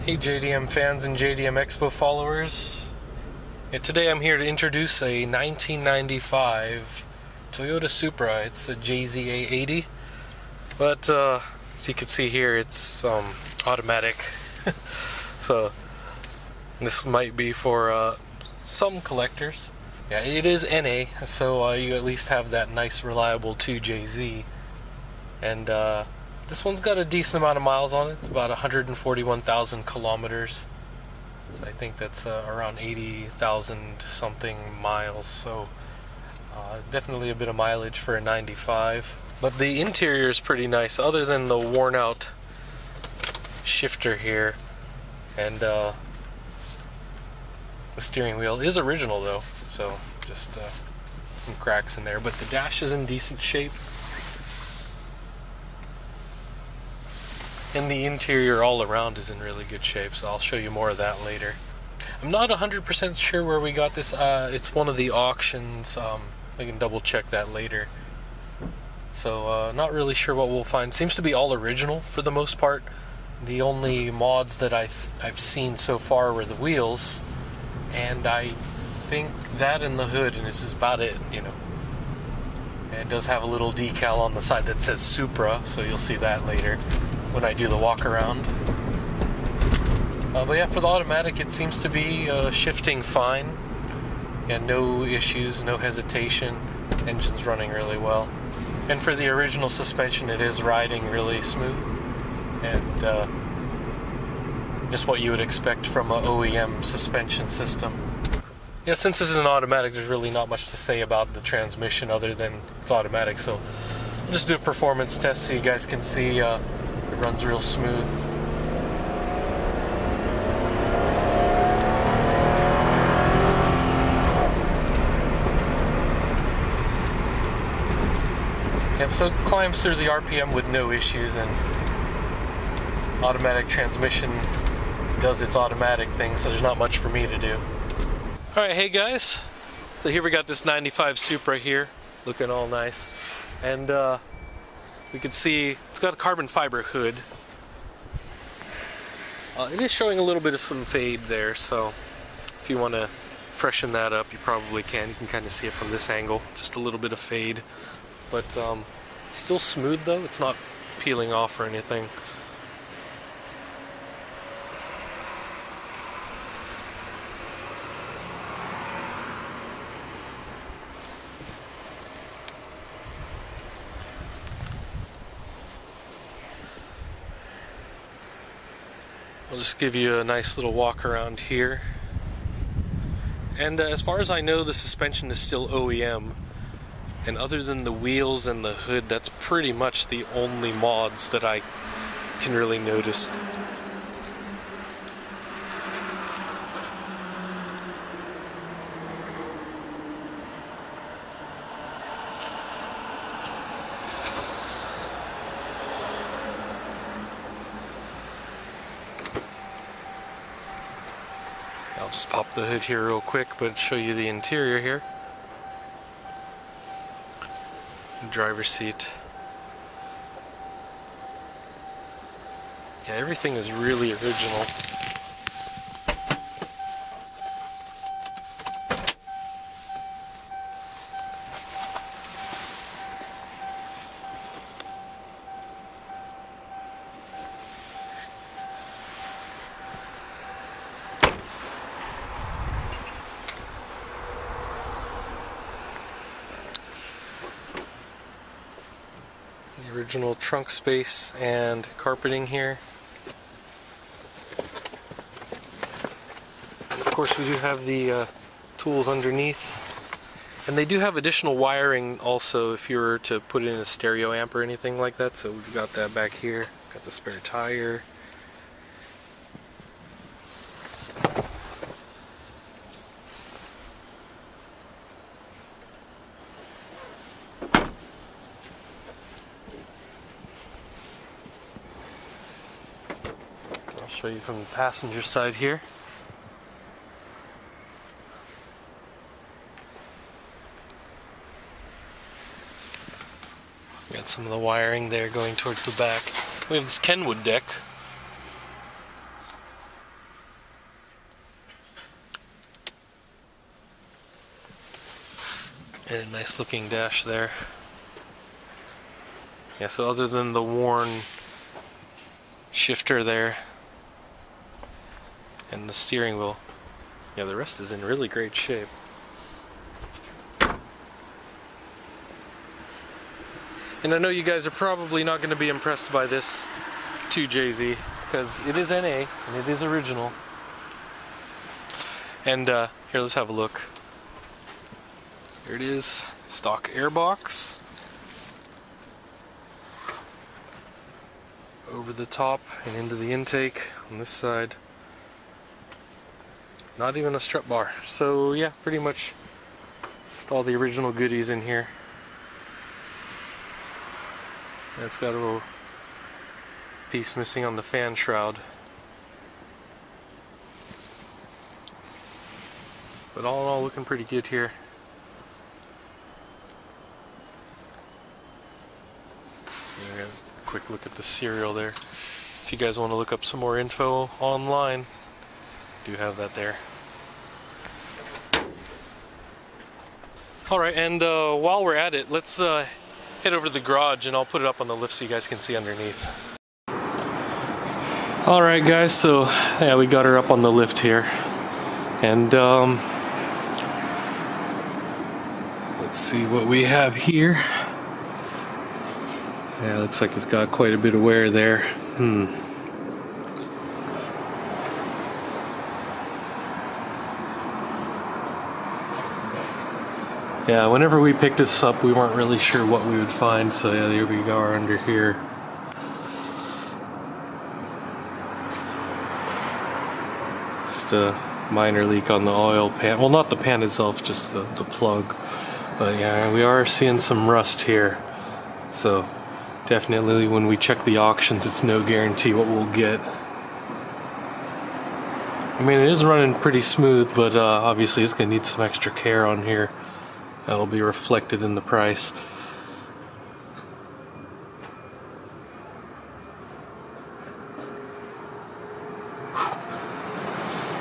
Hey JDM fans and JDM EXPO followers. Today I'm here to introduce a 1995 Toyota Supra. It's the JZA80, but as you can see here, it's automatic. So this might be for some collectors. Yeah, it is NA, so you at least have that nice reliable 2JZ. And this one's got a decent amount of miles on it. It's about 141,000 kilometers. So I think that's around 80,000 something miles. So definitely a bit of mileage for a 95. But the interior is pretty nice, other than the worn out shifter here. And the steering wheel is original though, so just some cracks in there. But the dash is in decent shape. And the interior all around is in really good shape, so I'll show you more of that later. I'm not 100% sure where we got this. It's one of the auctions. I can double check that later. So not really sure what we'll find. Seems to be all original for the most part. The only mods that I've seen so far were the wheels, and I think that and the hood, and this is about it, you know. And it does have a little decal on the side that says Supra, so you'll see that later when I do the walk around. But yeah, for the automatic, it seems to be shifting fine. Yeah, no issues, no hesitation. Engine's running really well. And for the original suspension, it is riding really smooth. And just what you would expect from an OEM suspension system. Yeah, since this is an automatic, there's really not much to say about the transmission other than it's automatic. So I'll just do a performance test so you guys can see it runs real smooth. Yep, so it climbs through the RPM with no issues, and automatic transmission does its automatic thing, so there's not much for me to do. Alright, hey guys, so here we got this 95 Supra here, looking all nice, and we can see it's got a carbon fiber hood. It is showing a little bit of some fade there, so if you want to freshen that up, you probably can. You can kind of see it from this angle, just a little bit of fade, but still smooth though. It's not peeling off or anything. I'll just give you a nice little walk around here. And as far as I know, the suspension is still OEM. And other than the wheels and the hood, that's pretty much the only mods that I can really notice. I'll just pop the hood here real quick, but show you the interior here. The driver's seat. Yeah, everything is really original. The original trunk space and carpeting here. Of course, we do have the tools underneath, and they do have additional wiring also if you were to put in a stereo amp or anything like that. So we've got that back here. Got the spare tire. Show you from the passenger side here. Got some of the wiring there going towards the back. We have this Kenwood deck. And a nice looking dash there. Yeah, so other than the worn shifter there and the steering wheel, yeah, the rest is in really great shape. And I know you guys are probably not going to be impressed by this 2JZ because it is NA and it is original. And here, let's have a look. Here it is, stock airbox. Over the top and into the intake on this side. Not even a strut bar. So yeah, pretty much just all the original goodies in here. It's got a little piece missing on the fan shroud. But all in all, looking pretty good here. And a quick look at the serial there. If you guys want to look up some more info online, do have that there. Alright, and while we're at it, let's head over to the garage and I'll put it up on the lift so you guys can see underneath. Alright guys, so yeah, we got her up on the lift here. And let's see what we have here. Yeah, looks like it's got quite a bit of wear there. Yeah, whenever we picked this up, we weren't really sure what we would find, so yeah, there we are under here. Just a minor leak on the oil pan. Well, not the pan itself, just the plug. But yeah, we are seeing some rust here. So definitely when we check the auctions, it's no guarantee what we'll get. I mean, it is running pretty smooth, but obviously it's going to need some extra care on here. That'll be reflected in the price.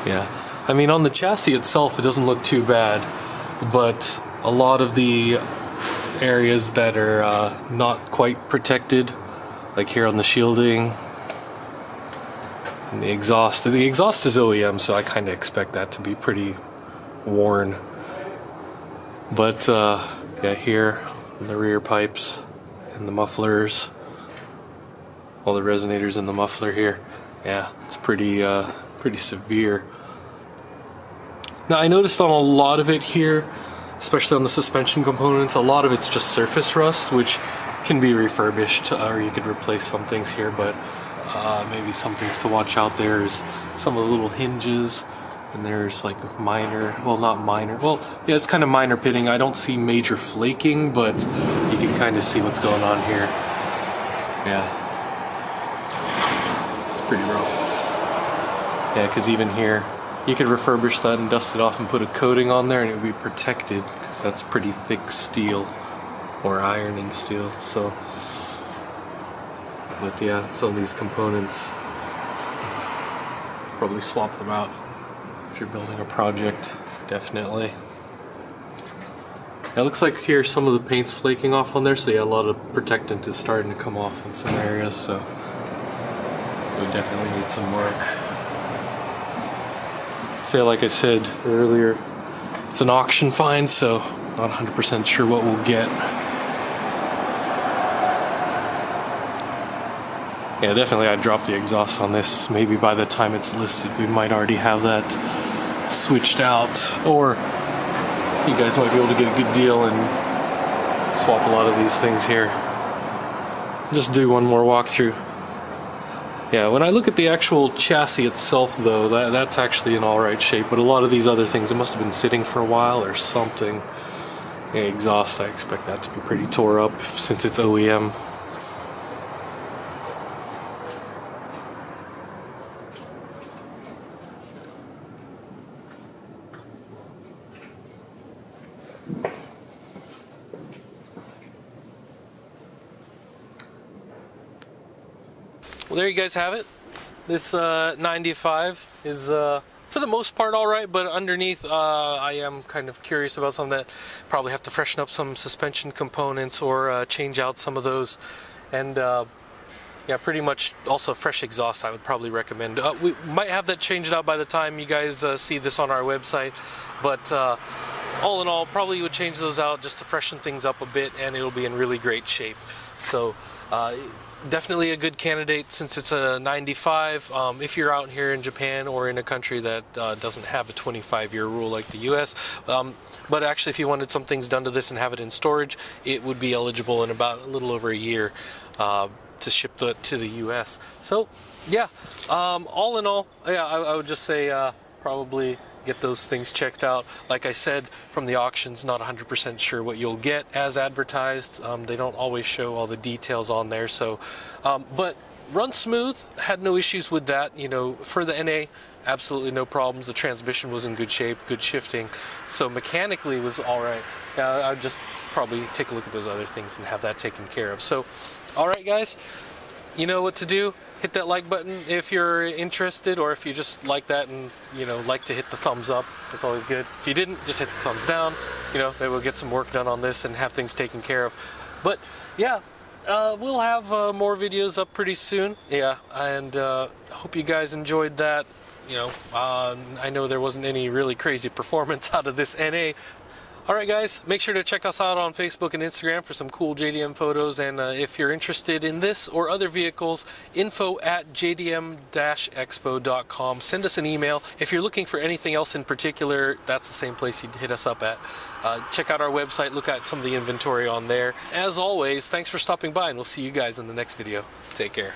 Yeah, I mean, on the chassis itself it doesn't look too bad, but a lot of the areas that are not quite protected, like here on the shielding and the exhaust is OEM, so I kind of expect that to be pretty worn. But yeah, here in the rear pipes and the mufflers, all the resonators in the muffler here, yeah, it's pretty severe. Now I noticed on a lot of it here, especially on the suspension components, a lot of it's just surface rust, which can be refurbished, or you could replace some things here, but maybe some things to watch out there is some of the little hinges. And there's like minor, well not minor, well yeah, it's kind of minor pitting. I don't see major flaking, but you can kind of see what's going on here. Yeah, it's pretty rough. Yeah, because even here, you could refurbish that and dust it off and put a coating on there and it would be protected, because that's pretty thick steel, or iron and steel, so. But yeah, some of these components, probably swap them out. If you're building a project, definitely. It looks like here some of the paint's flaking off on there, so yeah, a lot of protectant is starting to come off in some areas, so we definitely need some work. So yeah, like I said earlier, it's an auction find, so not 100% sure what we'll get. Yeah, definitely I'd drop the exhaust on this. Maybe by the time it's listed, we might already have that switched out. Or you guys might be able to get a good deal and swap a lot of these things here. Just do one more walkthrough. Yeah, when I look at the actual chassis itself though, that's actually in alright shape. But a lot of these other things, it must have been sitting for a while or something. Yeah, exhaust, I expect that to be pretty tore up since it's OEM. Well, there you guys have it. This 95 is for the most part all right, but underneath I am kind of curious about some that probably have to freshen up some suspension components or change out some of those. And yeah, pretty much also fresh exhaust I would probably recommend. We might have that changed out by the time you guys see this on our website, but all in all, probably would change those out just to freshen things up a bit, and it'll be in really great shape. So definitely a good candidate since it's a 95. If you're out here in Japan or in a country that doesn't have a 25-year rule like the US, but actually if you wanted some things done to this and have it in storage, it would be eligible in about a little over a year to ship to the US. So yeah, all in all, yeah, I would just say probably get those things checked out. Like I said, from the auctions, not 100% sure what you'll get as advertised. They don't always show all the details on there. So, but run smooth, had no issues with that. You know, for the NA, absolutely no problems. The transmission was in good shape, good shifting. So mechanically it was all right. I would just probably take a look at those other things and have that taken care of. So, all right, guys, you know what to do. Hit that like button if you're interested, or if you just like that and, you know, like to hit the thumbs up. It's always good. If you didn't, just hit the thumbs down. You know, maybe we'll get some work done on this and have things taken care of. But yeah, we'll have more videos up pretty soon. Yeah, and hope you guys enjoyed that. You know, I know there wasn't any really crazy performance out of this NA. Alright guys, make sure to check us out on Facebook and Instagram for some cool JDM photos, and if you're interested in this or other vehicles, info@jdm-expo.com. Send us an email. If you're looking for anything else in particular, that's the same place you'd hit us up at. Check out our website, look at some of the inventory on there. As always, thanks for stopping by, and we'll see you guys in the next video. Take care.